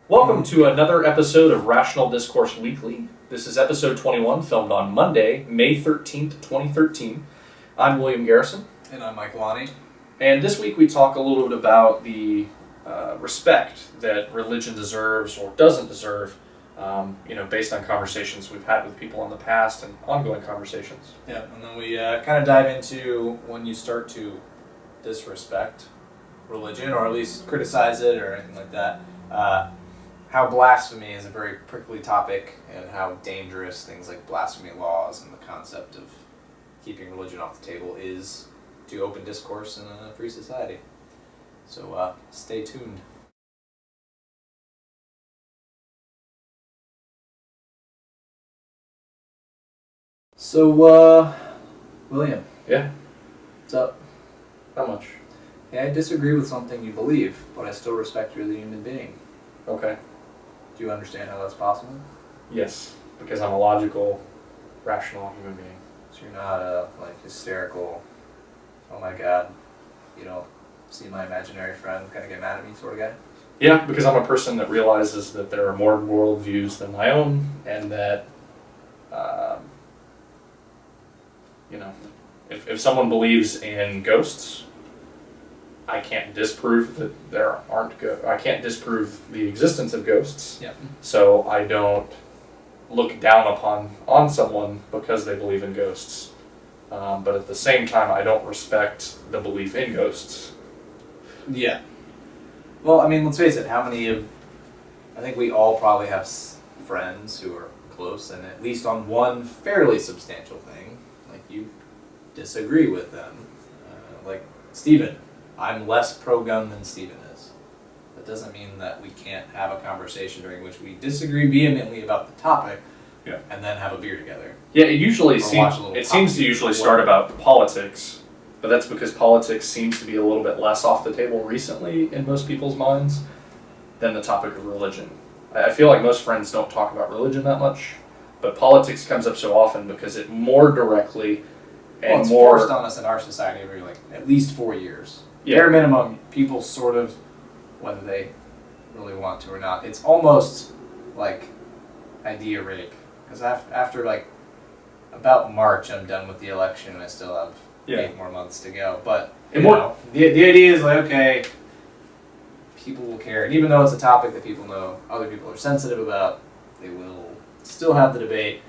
Welcome to another episode of Rational Discourse Weekly. This is episode 21, filmed on Monday, May 13th, 2013. I'm William Garrison. And I'm Mike Aune. And this week we talk a little bit about the respect that religion deserves or doesn't deserve, based on conversations we've had with people in the past and ongoing conversations. Yeah, and then we kind of dive into when you start to disrespect religion, or at least criticize it, or anything like that. How blasphemy is a very prickly topic, and how dangerous things like blasphemy laws and the concept of keeping religion off the table is to open discourse in a free society. So stay tuned. So, William. Yeah? What's up? How much? Yeah, I disagree with something you believe, but I still respect you as a human being. Okay. Do you understand how that's possible? Yes, because I'm a logical, rational human being. So you're not a hysterical, oh my god, you don't see my imaginary friend kind of get mad at me sort of guy? Yeah, because I'm a person that realizes that there are more worldviews than my own, and that, if someone believes in ghosts, I can't disprove that there aren't I can't disprove the existence of ghosts. Yep. So I don't look down on someone because they believe in ghosts. But at the same time, I don't respect the belief in ghosts. Yeah. Well, I mean, let's face it, I think we all probably have friends who are close, and at least on one fairly substantial thing, like you disagree with them. Like Stephen. I'm less pro-gun than Stephen is. That doesn't mean that we can't have a conversation during which we disagree vehemently about the topic, Yeah. and then have a beer together. Yeah, it seems to usually start about politics, but that's because politics seems to be a little bit less off the table recently in most people's minds than the topic of religion. I feel like most friends don't talk about religion that much, but politics comes up so often because it more directly and it's more forced on us in our society every at least 4 years. Yeah. Bare minimum, people sort of, whether they really want to or not, it's almost like idea rape. Because after about March, I'm done with the election, and I still have 8 more months to go. But the idea is okay, people will care, and even though it's a topic that people know other people are sensitive about, they will still have the debate.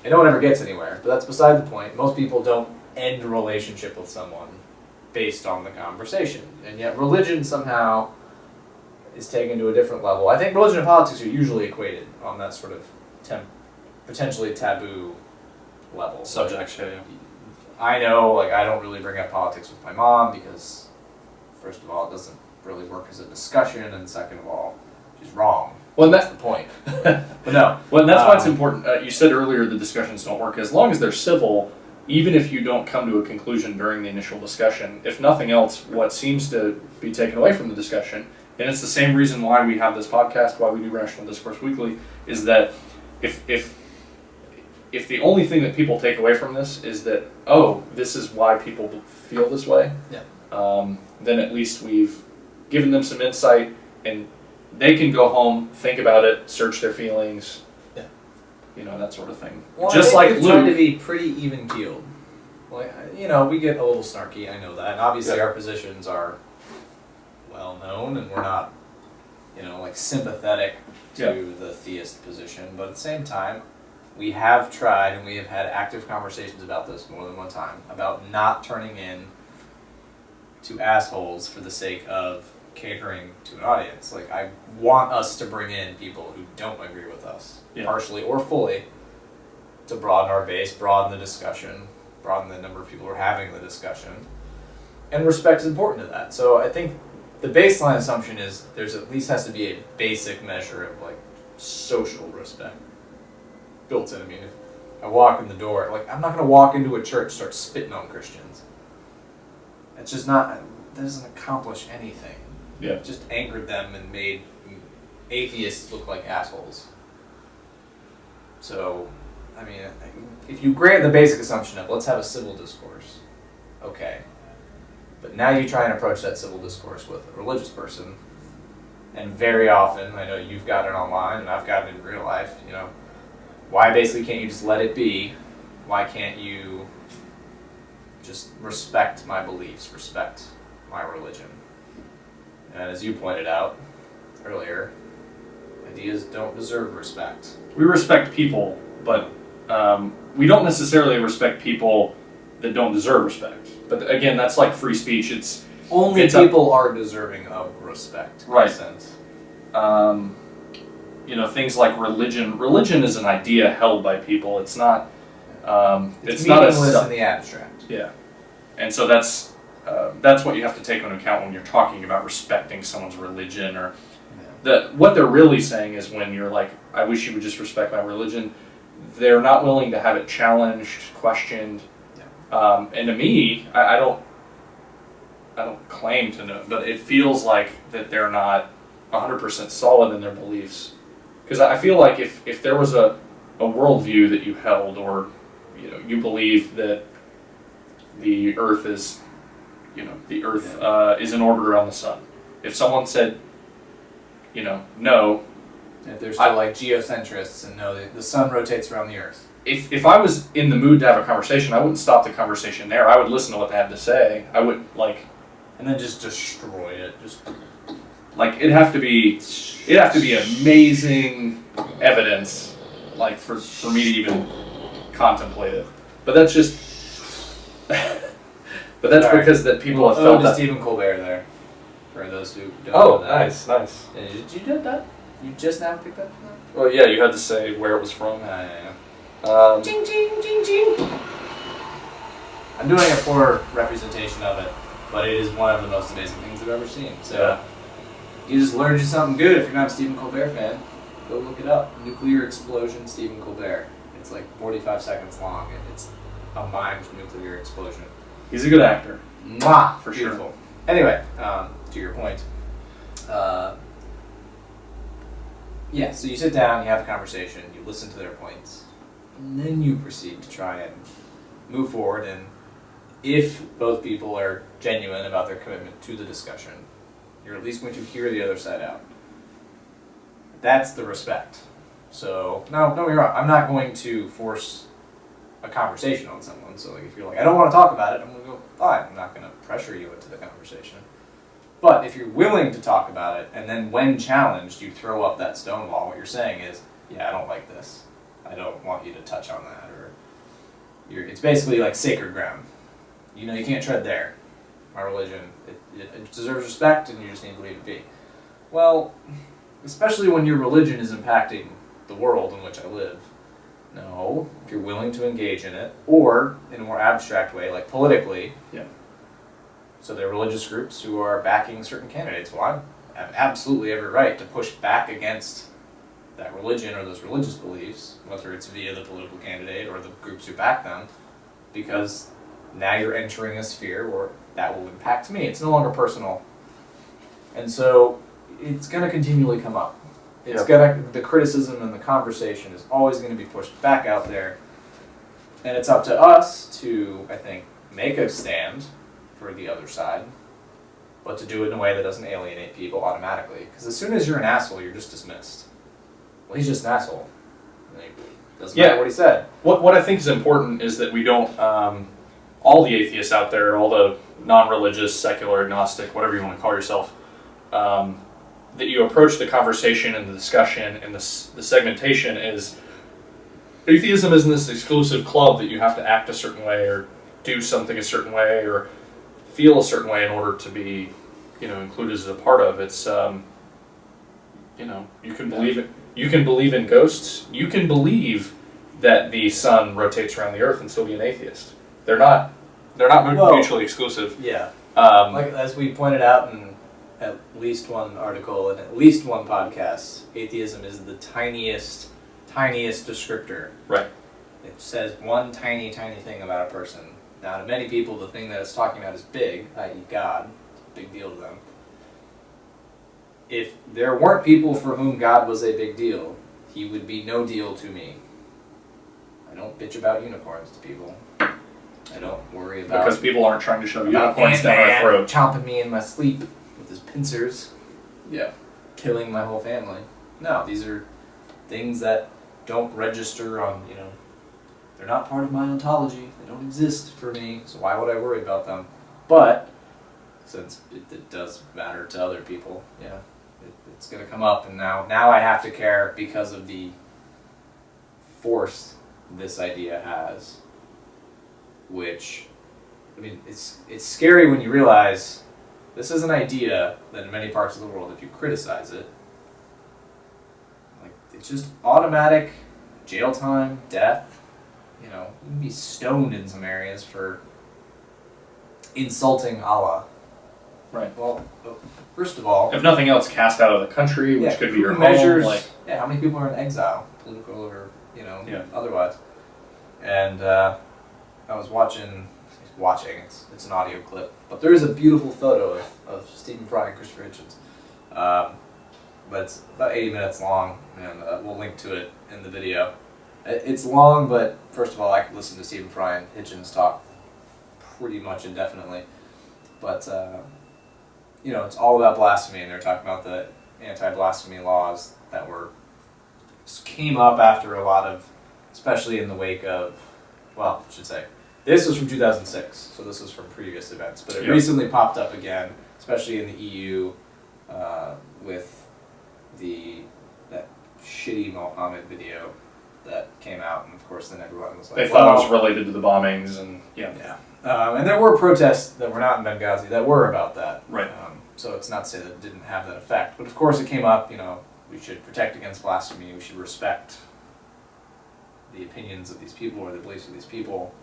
And no one ever gets anywhere, but that's beside the point. Most people don't end a relationship with someone based on the conversation, and yet religion somehow is taken to a different level. I think religion and politics are usually equated on that sort of potentially taboo level. subject. Yeah. I know, I don't really bring up politics with my mom because, first of all, it doesn't really work as a discussion, and second of all, she's wrong. Well, that's the point. But no. Well, that's why it's important. You said earlier the discussions don't work. As long as they're civil, even if you don't come to a conclusion during the initial discussion, if nothing else, what seems to be taken away from the discussion, and it's the same reason why we have this podcast, why we do Rational Discourse Weekly, is that if the only thing that people take away from this is that, this is why people feel this way, then at least we've given them some insight, and they can go home, think about it, search their feelings, that sort of thing. Well, just I think like we've tried Luke. to be pretty even keeled. We get a little snarky. I know that, and obviously our positions are well known, and we're not, sympathetic to the theist position. But at the same time, we have tried, and we have had active conversations about this more than one time, about not turning in to assholes for the sake of catering to an audience. I want us to bring in people who don't agree with us, partially or fully, to broaden our base, broaden the discussion, broaden the number of people who are having the discussion. And respect is important to that. So I think the baseline assumption is there's at least has to be a basic measure of social respect built in. I mean, if I walk in the door, I'm not going to walk into a church and start spitting on Christians. It's just not, that doesn't accomplish anything. Yeah. It just angered them and made atheists look like assholes. So, I mean, if you grant the basic assumption of let's have a civil discourse, okay. But now you try and approach that civil discourse with a religious person, And very often, I know you've got it online and I've got it in real life, why basically can't you just let it be? Why can't you just respect my beliefs, respect my religion? And as you pointed out earlier, ideas don't deserve respect. We respect people, but we don't necessarily respect people that don't deserve respect. But again, that's like free speech. It's people are deserving of respect. Right. In a sense. Things like religion. Religion is an idea held by people. It's not. It's not meaningless in the abstract. Yeah, and so that's what you have to take into account when you're talking about respecting someone's religion, or what they're really saying is when you're like, I wish you would just respect my religion. They're not willing to have it challenged, questioned, and to me, I don't claim to know, but it feels like that they're not 100% solid in their beliefs. Because I feel like if there was a worldview that you held, or you believe that the Earth is, is in orbit around the sun. If someone said, no. If they're still like geocentrists and know that the sun rotates around the Earth. If I was in the mood to have a conversation, I wouldn't stop the conversation there. I would listen to what they had to say. I would and then just destroy it. It'd have to be amazing evidence, for me to even contemplate it. But that's just. But that's because that people have felt that. Stephen Colbert there. For those who don't Oh, know that. nice. Did you do that? You just now picked up that? Well, yeah, you had to say where it was from. Yeah. Ching, ching, ching, ching. I'm doing a poor representation of it, but it is one of the most amazing things I've ever seen. So you just learned something good if you're not a Stephen Colbert fan. Go look it up. Nuclear Explosion, Stephen Colbert. It's like 45 seconds long, and it's a mimed nuclear explosion. He's a good actor. Mwah! For Beautiful. sure. Anyway, to your point. So you sit down, you have a conversation, you listen to their points, and then you proceed to try and move forward. And if both people are genuine about their commitment to the discussion, you're at least going to hear the other side out. That's the respect. So, no, don't get me wrong, I'm not going to force a conversation on someone. So if you're like, I don't want to talk about it, I'm going to go, fine, I'm not going to pressure you into the conversation. But if you're willing to talk about it, and then when challenged, you throw up that stone wall, what you're saying is, I don't like this. I don't want you to touch on that. Or it's basically like sacred ground. You can't tread there. My religion, it deserves respect, and you just need to leave it be. Well, especially when your religion is impacting the world in which I live. No, if you're willing to engage in it, or in a more abstract way, like politically. Yeah. So there are religious groups who are backing certain candidates. Well, I have absolutely every right to push back against that religion or those religious beliefs, whether it's via the political candidate or the groups who back them, because now you're entering a sphere where that will impact me. It's no longer personal. And so it's going to continually come up. The criticism and the conversation is always going to be pushed back out there. And it's up to us to, I think, make a stand for the other side, but to do it in a way that doesn't alienate people automatically. Because as soon as you're an asshole, you're just dismissed. Well, he's just an asshole. Doesn't matter what he said. What I think is important is that we don't, all the atheists out there, all the non-religious, secular, agnostic, whatever you want to call yourself, that you approach the conversation and the discussion and the segmentation is, atheism isn't this exclusive club that you have to act a certain way or do something a certain way or feel a certain way in order to be, included as a part of. It's, you can believe it. You can believe in ghosts. You can believe that the sun rotates around the earth and still be an atheist. They're not mutually exclusive. Yeah. Like as we pointed out in at least one article and at least one podcast, atheism is the tiniest descriptor. Right. It says one tiny thing about a person. Now, to many people, the thing that it's talking about is big, i.e. God. It's a big deal to them. If there weren't people for whom God was a big deal, he would be no deal to me. I don't bitch about unicorns to people. I don't worry about... Because people aren't trying to shove unicorns down our throat. Chomping me in my sleep with his pincers. Yeah. killing my whole family. No, these are things that don't register on, they're not part of my ontology. They don't exist for me, so why would I worry about them? But since it does matter to other people, it's going to come up, and now I have to care because of the force this idea has, which, I mean, it's scary when you realize this is an idea that in many parts of the world, if you criticize it, like, it's just automatic jail time, death. You can be stoned in some areas for insulting Allah. Right. Well, first of all, if nothing else, cast out of the country, which could be your measures. home. How many people are in exile, political or otherwise? And I was watching. It's an audio clip, but there is a beautiful photo of Stephen Fry and Christopher Hitchens. But it's about 80 minutes long, and we'll link to it in the video. It's long, but first of all, I could listen to Stephen Fry and Hitchens talk pretty much indefinitely. But it's all about blasphemy, and they're talking about the anti-blasphemy laws that came up after a lot of, especially in the wake of, well, I should say, this was from 2006, so this was from previous events, but it recently popped up again, especially in the EU, with that shitty Mohammed video that came out, and of course then everyone was like, they thought it was related to the bombings, and and there were protests that were not in Benghazi that were about that. Right. So it's not to say that it didn't have that effect, but of course it came up. We should protect against blasphemy. We should respect the opinions of these people or the beliefs of these people,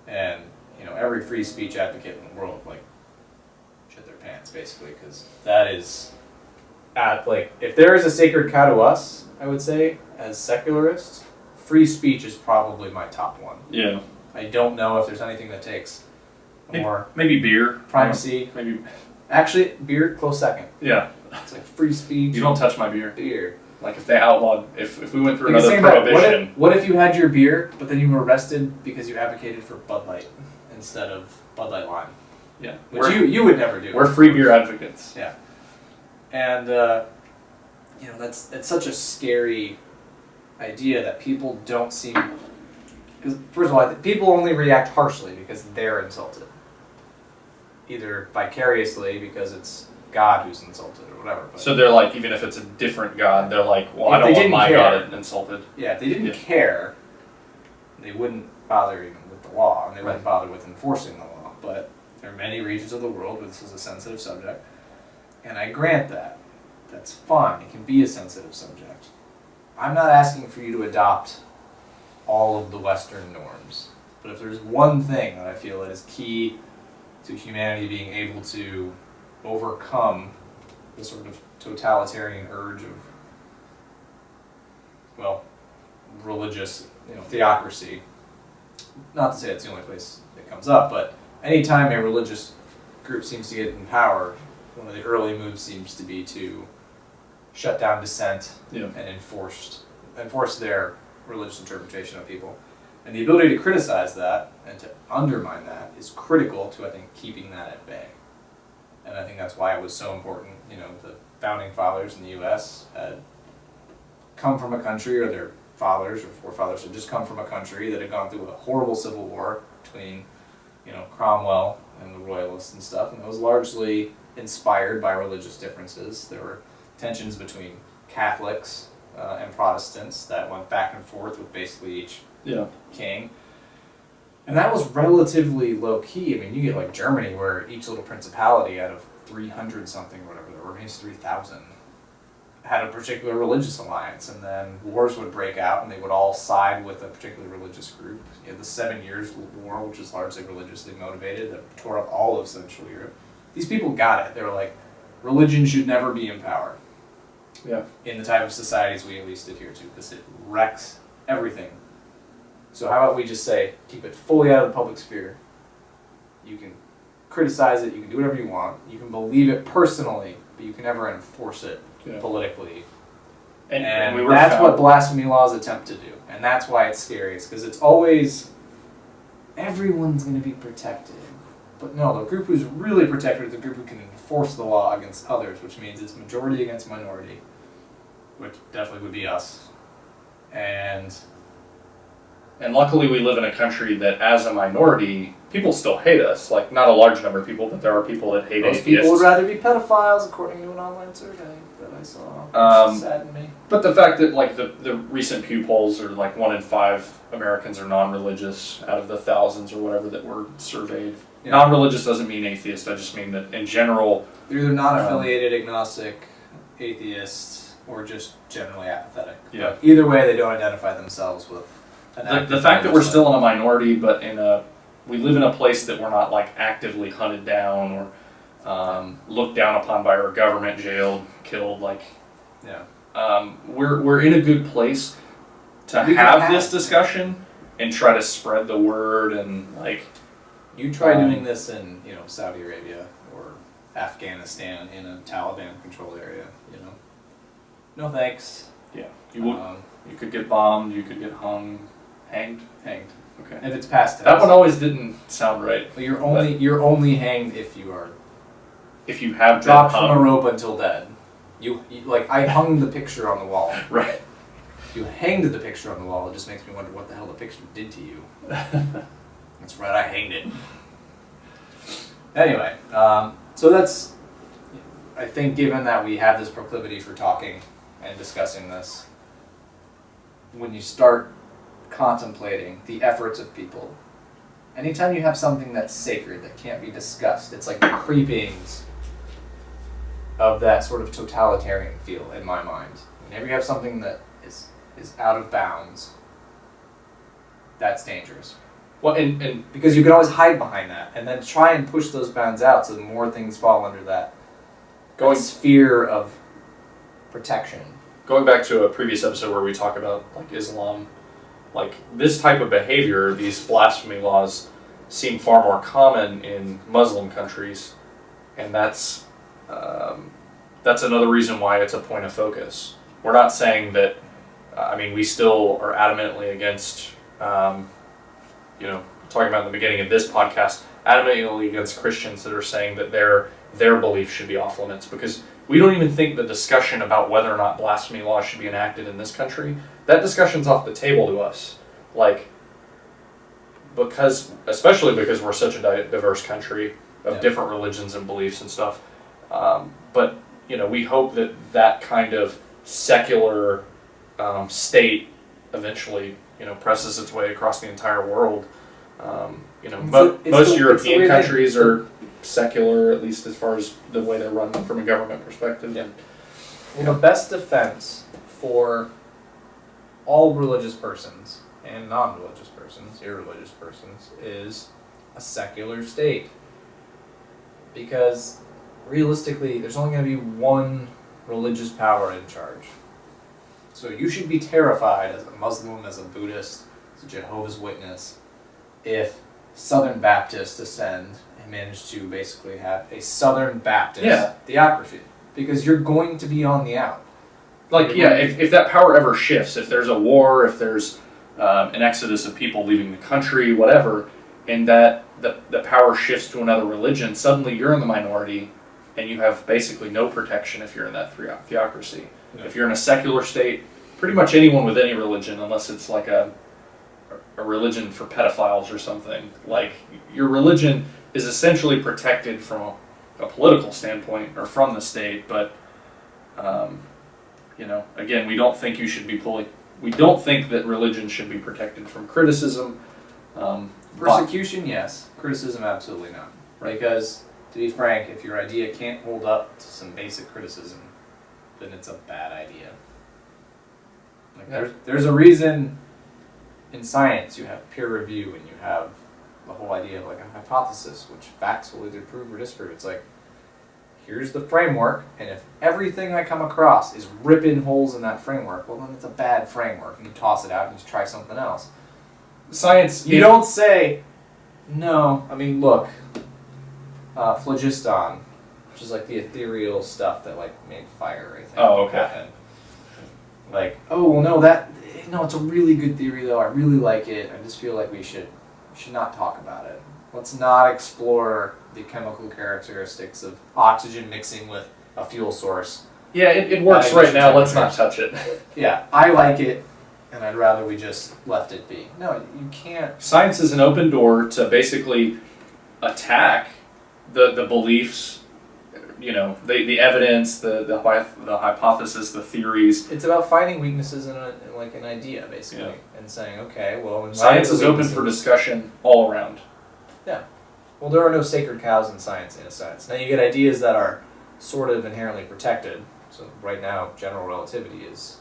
and every free speech advocate in the world shit their pants basically, because that is if there is a sacred cow to us, I would say as secularists, free speech is probably my top one. Yeah. I don't know if there's anything that takes more maybe beer primacy. Maybe actually beer close second. Yeah. It's like free speech. You don't touch my beer. Beer. Like if they outlawed, if we went through Like another prohibition. What if you had your beer, but then you were arrested because you advocated for Bud Light instead of Bud Light Lime? Yeah. Which you would never do. We're free beer advocates. Yeah. And that's such a scary idea that people don't seem. Because first of all, people only react harshly because they're insulted. Either vicariously because it's God who's insulted or whatever. But so they're like, even if it's a different God, they're like, well, I If they don't want didn't my care. God insulted. yeah, if they didn't care, they wouldn't bother even with the law, and they wouldn't bother with enforcing the law. But there are many regions of the world where this is a sensitive subject, and I grant that. That's fine. It can be a sensitive subject. I'm not asking for you to adopt all of the Western norms, but if there's one thing that I feel that is key to humanity being able to overcome the sort of totalitarian urge of, well, religious, theocracy. Not to say it's the only place it comes up, but anytime a religious group seems to get in power, one of the early moves seems to be to shut down dissent and enforce their religious interpretation of people. And the ability to criticize that and to undermine that is critical to, I think, keeping that at bay. And I think that's why it was so important. The founding fathers in the U.S. had come from a country, or their fathers or forefathers had just come from a country that had gone through a horrible civil war between, Cromwell and the Royalists and stuff, and it was largely inspired by religious differences. There were tensions between Catholics and Protestants that went back and forth with basically each king. And that was relatively low key. I mean, you get like Germany, where each little principality out of 300 something, or whatever, or maybe 3,000, had a particular religious alliance, and then wars would break out, and they would all side with a particular religious group. You had the 7 Years' War, which was largely religiously motivated, that tore up all of Central Europe. These people got it. They were like, religion should never be in power. Yeah. In the type of societies we at least adhere to, because it wrecks everything. So how about we just say, keep it fully out of the public sphere. You can criticize it, you can do whatever you want, you can believe it personally, but you can never enforce it politically. And that's what blasphemy laws attempt to do. And that's why it's scary. It's because it's always, everyone's going to be protected. But no, the group who's really protected is the group who can enforce enforce the law against others, which means it's majority against minority, which definitely would be us. And luckily we live in a country that, as a minority, people still hate us. Like, not a large number of people, but there are people that hate most atheists. people would rather be pedophiles, according to an online survey that I saw. Which saddened me. But the fact that, like, the recent Pew polls are like 1 in 5 Americans are non-religious out of the thousands or whatever that were surveyed. Yeah. Non-religious doesn't mean atheist. I just mean that in general, they're either non-affiliated, agnostic, atheist, or just generally apathetic. Yeah. But either way, they don't identify themselves with the fact that we're still in a minority, but we live in a place that we're not like actively hunted down or looked down upon by our government, jailed, killed. Like, we're in a good place to have this discussion and try to spread the word. And like, you try doing this in Saudi Arabia or Afghanistan in a Taliban-controlled area. No thanks. Yeah, you could get bombed. You could get hung. Hanged? Hanged. Okay. If it's past tense. That one always didn't sound right. But you're only hanged if you are. If you have dropped from a rope until dead. You like, I hung the picture on the wall. Right. You hanged the picture on the wall. It just makes me wonder what the hell the picture did to you. That's right, I hanged it. Anyway, so that's, I think, given that we have this proclivity for talking and discussing this, when you start contemplating the efforts of people, anytime you have something that's sacred that can't be discussed, it's like the creepings of that sort of totalitarian feel in my mind. Whenever you have something that is out of bounds, that's dangerous. Well, and because you can always hide behind that and then try and push those bounds out so that more things fall under that sphere of protection. Going back to a previous episode where we talk about like Islam, like this type of behavior, these blasphemy laws seem far more common in Muslim countries, and that's another reason why it's a point of focus. We're not saying that, we still are adamantly against, talking about in the beginning of this podcast, adamantly against Christians that are saying that their belief should be off limits, because we don't even think the discussion about whether or not blasphemy laws should be enacted in this country, that discussion's off the table to us. Like, especially because we're such a diverse country of different religions and beliefs and stuff. But, we hope that kind of secular state eventually, presses its way across the entire world. Most European countries are secular, at least as far as the way they're run from a government perspective. Yeah. Best defense for all religious persons and non-religious persons, irreligious persons, is a secular state. Because realistically, there's only going to be one religious power in charge. So you should be terrified as a Muslim, as a Buddhist, as a Jehovah's Witness, if Southern Baptists ascend and manage to basically have a Southern Baptist theocracy. Because you're going to be on the out. If that power ever shifts, if there's a war, if there's an exodus of people leaving the country, whatever, and that the power shifts to another religion, suddenly you're in the minority, and you have basically no protection if you're in that theocracy. Yeah. If you're in a secular state, pretty much anyone with any religion, unless it's like a religion for pedophiles or something, like, your religion is essentially protected from a political standpoint or from the state, but again, we don't think we don't think that religion should be protected from criticism. Persecution, yes. Criticism, absolutely not. Right. Because, to be frank, if your idea can't hold up to some basic criticism, then it's a bad idea. There's a reason in science you have peer review and you have the whole idea of like a hypothesis, which facts will either prove or disprove. It's like, here's the framework, and if everything I come across is ripping holes in that framework, well, then it's a bad framework, and you toss it out and you try something else. Science... You don't say, no, look, phlogiston, which is like the ethereal stuff that like made fire, I think. Oh, okay. Like, oh, well, no, it's a really good theory, though. I really like it. I just feel like we should not talk about it. Let's not explore the chemical characteristics of oxygen mixing with a fuel source. Yeah, it works right now. Let's not touch it. Yeah, I like it, and I'd rather we just left it be. No, you can't. Science is an open door to basically attack the beliefs, the evidence, the hypothesis, the theories. It's about finding weaknesses in an idea, basically, and saying, okay, well, in science is open for discussion all around. Yeah. Well, there are no sacred cows in science, in a sense. Now, you get ideas that are sort of inherently protected. So right now, general relativity is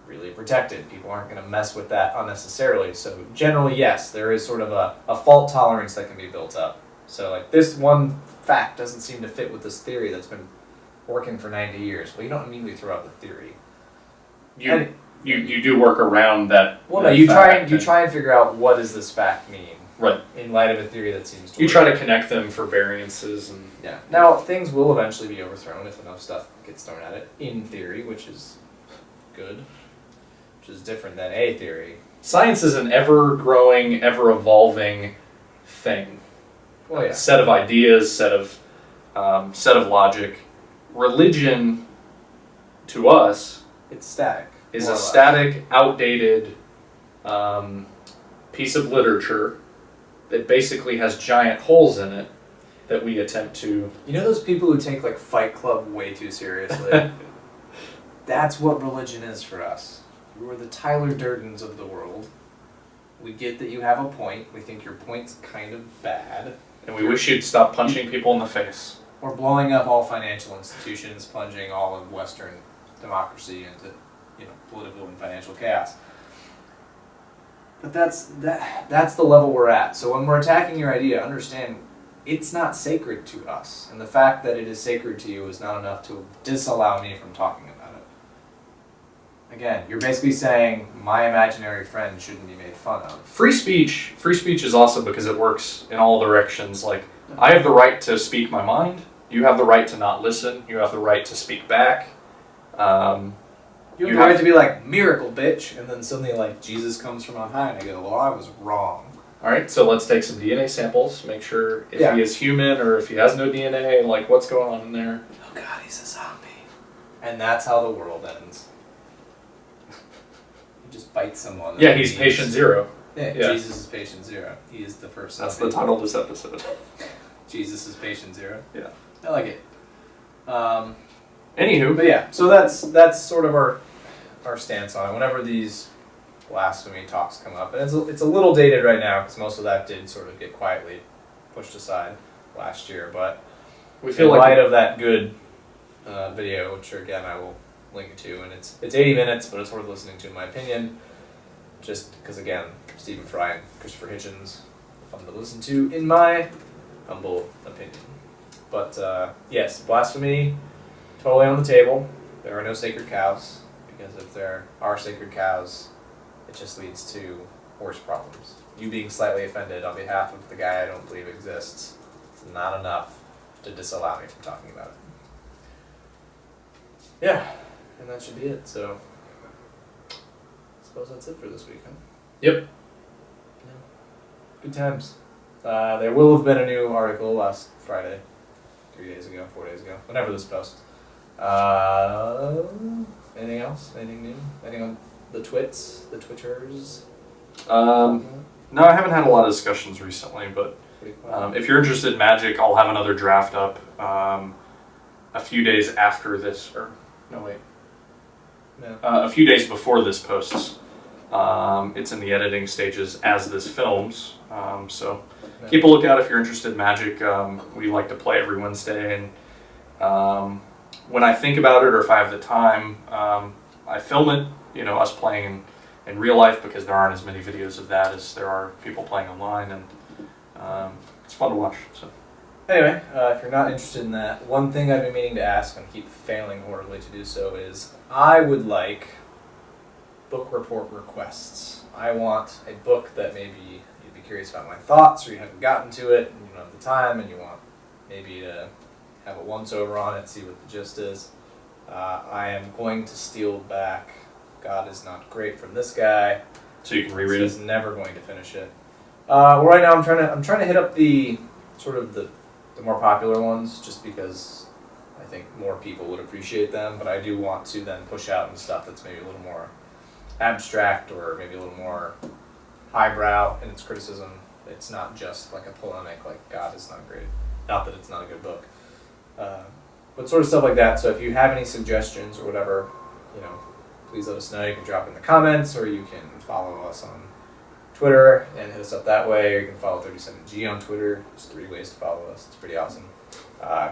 really protected. People aren't going to mess with that unnecessarily. So generally, yes, there is sort of a fault tolerance that can be built up. So like this one fact doesn't seem to fit with this theory that's been working for 90 years. Well, you don't immediately throw out the theory. You do work around that. Well, no, you try and figure out what does this fact mean. Right. In light of a theory that seems to You work. try to connect them for variances and. Yeah. Now things will eventually be overthrown if enough stuff gets thrown at it. In theory, which is good. Which is different than a theory. Science is an ever-growing, ever-evolving thing. Well, yeah. Set of ideas, set of logic. Religion, to us, It's static. is more a or less. static, outdated piece of literature that basically has giant holes in it that we attempt to. You know those people who take like Fight Club way too seriously? That's what religion is for us. You are the Tyler Durdens of the world. We get that you have a point. We think your point's kind of bad. And we wish you'd stop punching people in the face. Or blowing up all financial institutions, plunging all of Western democracy into, political and financial chaos. But that's the level we're at. So when we're attacking your idea, understand it's not sacred to us. And the fact that it is sacred to you is not enough to disallow me from talking about it. Again, you're basically saying my imaginary friend shouldn't be made fun of. Free speech is awesome because it works in all directions. Like, I have the right to speak my mind. You have the right to not listen. You have the right to speak back. You have the right to be like, miracle, bitch, and then suddenly like, Jesus comes from on high, and I go, well, I was wrong. Alright, so let's take some DNA samples, make sure if he is human or if he has no DNA, like what's going on in there. Oh god, he's a zombie. And that's how the world ends. You just bite someone. Yeah, he's patient zero. Yeah, Jesus is patient zero. He is the first That's zombie. the title of this episode. Jesus is patient zero. Yeah. I like it. Anywho. But yeah, so that's sort of our stance on it. Whenever these blasphemy talks come up, and it's a little dated right now because most of that did sort of get quietly pushed aside last year. But we feel in like light of that good video, which again I will link you to, and it's 80 minutes, but it's worth listening to in my opinion. Just because again, Stephen Fry and Christopher Hitchens, fun to listen to in my humble opinion. But yes, blasphemy, totally on the table. There are no sacred cows, because if there are sacred cows, it just leads to worse problems. You being slightly offended on behalf of the guy I don't believe exists is not enough to disallow me from talking about it. Yeah, and that should be it. So, I suppose that's it for this week, huh? Yep. Yeah. Good times. There will have been a new article last Friday, 4 days ago, whenever this posts. Anything else? Anything new? Anything on the Twitters? No, I haven't had a lot of discussions recently, but Pretty quiet. if you're interested in Magic, I'll have another draft up a few days after this, or no wait, No. a few days before this posts. It's in the editing stages as this films, so No. keep a lookout if you're interested in Magic. We like to play every Wednesday, and when I think about it or if I have the time, I film it, us playing in real life, because there aren't as many videos of that as there are people playing online, and it's fun to watch. So. Anyway, if you're not interested in that, one thing I've been meaning to ask, and keep failing horribly to do so, is I would like book report requests. I want a book that maybe you'd be curious about my thoughts, or you haven't gotten to it, and you don't have the time, and you want maybe to have a once-over on it, see what the gist is. I am going to steal back God Is Not Great from this guy. So you can reread He's it. never going to finish it. Well, right now I'm trying to hit up the sort of the more popular ones, just because I think more people would appreciate them. But I do want to then push out and stuff that's maybe a little more abstract or maybe a little more highbrow in its criticism. It's not just like a polemic like God is not great. Not that it's not a good book, but sort of stuff like that. So if you have any suggestions or whatever, please let us know. You can drop in the comments, or you can follow us on Twitter and hit us up that way, or you can follow 37G on Twitter. There's 3 ways to follow us. It's pretty awesome.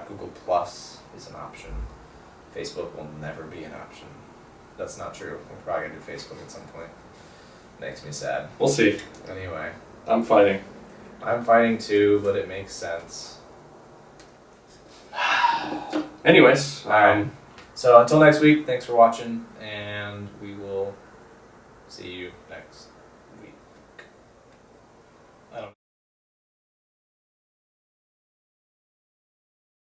Google Plus is an option. Facebook will never be an option. That's not true. We're probably going to do Facebook at some point. Makes me sad. We'll see. Anyway. I'm fighting. I'm fighting too, but it makes sense. Anyways. Alright. So until next week, thanks for watching, and we will see you next